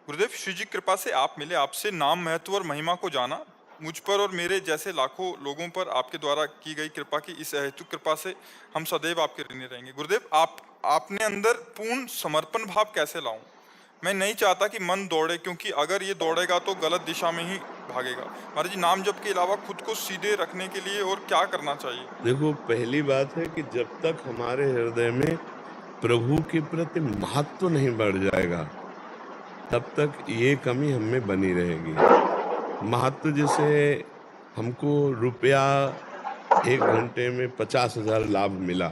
गुरुदेव, श्री जी कृपा से आप मिले, आपसे नाम, महत्व और महिमा को जाना। मुझ पर और मेरे जैसे लाखों लोगों पर आपके द्वारा की गई कृपा की इस अहेतुक कृपा से हम सदैव आपके ऋणी रहेंगे। गुरुदेव, आपने अंदर पूर्ण समर्पण भाव कैसे लाऊं? मैं नहीं चाहता कि मन दौड़े, क्योंकि अगर ये दौड़ेगा तो गलत दिशा में ही भागेगा। महाराज जी, नाम जप के अलावा खुद को सीधे रखने के लिए और क्या करना चाहिए? देखो, पहली बात है कि जब तक हमारे हृदय में प्रभु के प्रति महत्व नहीं बढ़ जाएगा, तब तक ये कमी हम में बनी रहेगी। महत्व जैसे हमको रुपया 1 घंटे में 50,000 लाभ मिला,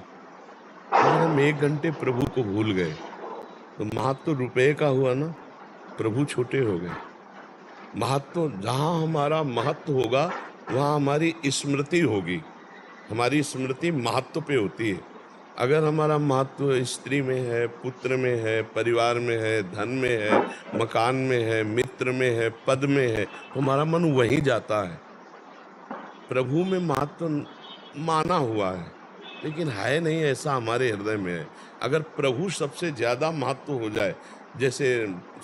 अगर हम 1 घंटे प्रभु को भूल गए तो महत्व रुपये का हुआ ना, प्रभु छोटे हो गए। महत्व, जहां हमारा महत्व होगा वहां हमारी स्मृति होगी। हमारी स्मृति महत्व पे होती है। अगर हमारा महत्व स्त्री में है, पुत्र में है, परिवार में है, धन में है, मकान में है, मित्र में है, पद में है, तो हमारा मन वहीं जाता है। प्रभु में महत्व माना हुआ है, लेकिन है नहीं ऐसा हमारे हृदय में है। अगर प्रभु सबसे ज्यादा महत्व हो जाए, जैसे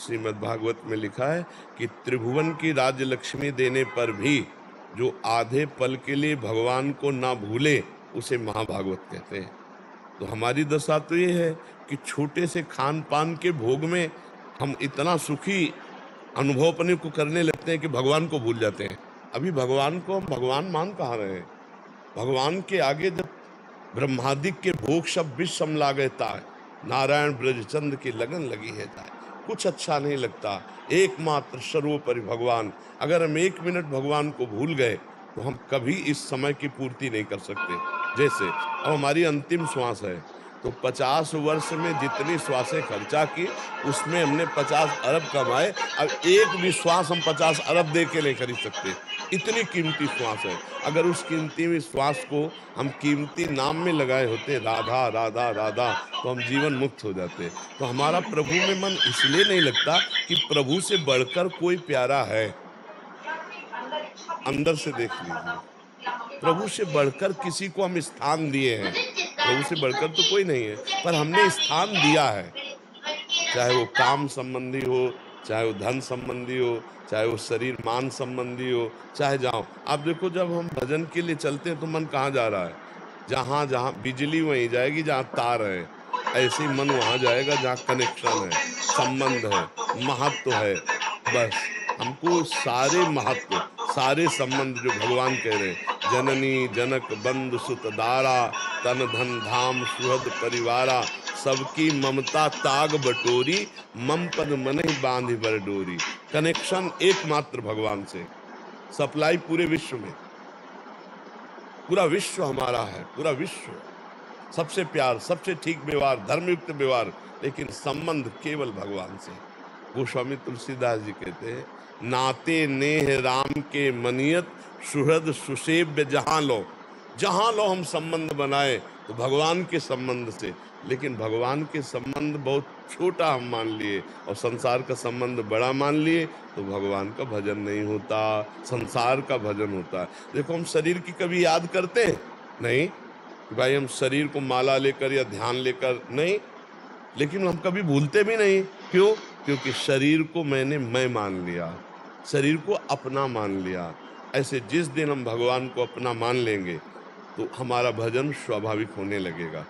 श्रीमद् भागवत में लिखा है कि त्रिभुवन की राज्य लक्ष्मी देने पर भी जो आधे पल के लिए भगवान को ना भूले उसे महाभागवत कहते हैं। तो हमारी दशा तो ये है कि छोटे से खान पान के भोग में हम इतना सुखी अनुभव अपने को करने लगते हैं कि भगवान को भूल जाते हैं। अभी भगवान को हम भगवान मान कहाँ रहे हैं? भगवान के आगे जब ब्रह्मादिक के भोग सब विष समला गए ताय, नारायण ब्रजचंद्र की लगन लगी है ताय, कुछ अच्छा नहीं लगता। एकमात्र सर्वोपरि भगवान, अगर हम 1 मिनट भगवान को भूल गए तो हम कभी इस समय की पूर्ति नहीं कर सकते। जैसे अब हमारी अंतिम श्वास है, तो 50 वर्ष में जितनी श्वासें खर्चा की उसमें हमने 50 अरब कमाए। अब एक भी श्वास हम 50 अरब दे के नहीं खरीद सकते, इतनी कीमती श्वास है। अगर उस कीमती श्वास को हम कीमती नाम में लगाए होते, राधा राधा राधा, तो हम जीवन मुक्त हो जाते। तो हमारा प्रभु में मन इसलिए नहीं लगता कि प्रभु से बढ़कर कोई प्यारा है। अंदर से देख लीजिए, प्रभु से बढ़कर किसी को हम स्थान दिए हैं? प्रभु से बढ़कर तो कोई नहीं है, पर हमने स्थान दिया है। चाहे वो काम संबंधी हो, चाहे वो धन संबंधी हो, चाहे वो शरीर मान संबंधी हो, चाहे जाओ। आप देखो, जब हम भजन के लिए चलते हैं तो मन कहाँ जा रहा है? जहां जहां बिजली वहीं जाएगी जहां तार है, ऐसे ही मन वहां जाएगा जहां कनेक्शन है, संबंध है, महत्व है। बस हमको सारे महत्व, सारे संबंध जो भगवान कह रहे हैं, जननी जनक बंधु सुत दारा, तन धन धाम सुहद परिवारा, सबकी ममता ताग बटोरी, मम पद मन ही बांधी बर डोरी। कनेक्शन एकमात्र भगवान से, सप्लाई पूरे विश्व में, पूरा विश्व हमारा है, पूरा विश्व। सबसे प्यार, सबसे ठीक व्यवहार, धर्मयुक्त व्यवहार, लेकिन संबंध केवल भगवान से। गोस्वामी तुलसीदास जी कहते हैं, नाते नेह राम के मनियत, सुहृद सुसेव्य जहां लो हम संबंध बनाए तो भगवान के संबंध से। लेकिन भगवान के संबंध बहुत छोटा हम मान लिए और संसार का संबंध बड़ा मान लिए, तो भगवान का भजन नहीं होता, संसार का भजन होता है। देखो, हम शरीर की कभी याद करते हैं नहीं कि भाई हम शरीर को माला लेकर या ध्यान लेकर, नहीं। लेकिन हम कभी भूलते भी नहीं। क्यों? क्योंकि शरीर को मैं मान लिया, शरीर को अपना मान लिया। ऐसे जिस दिन हम भगवान को अपना मान लेंगे तो हमारा भजन स्वाभाविक होने लगेगा।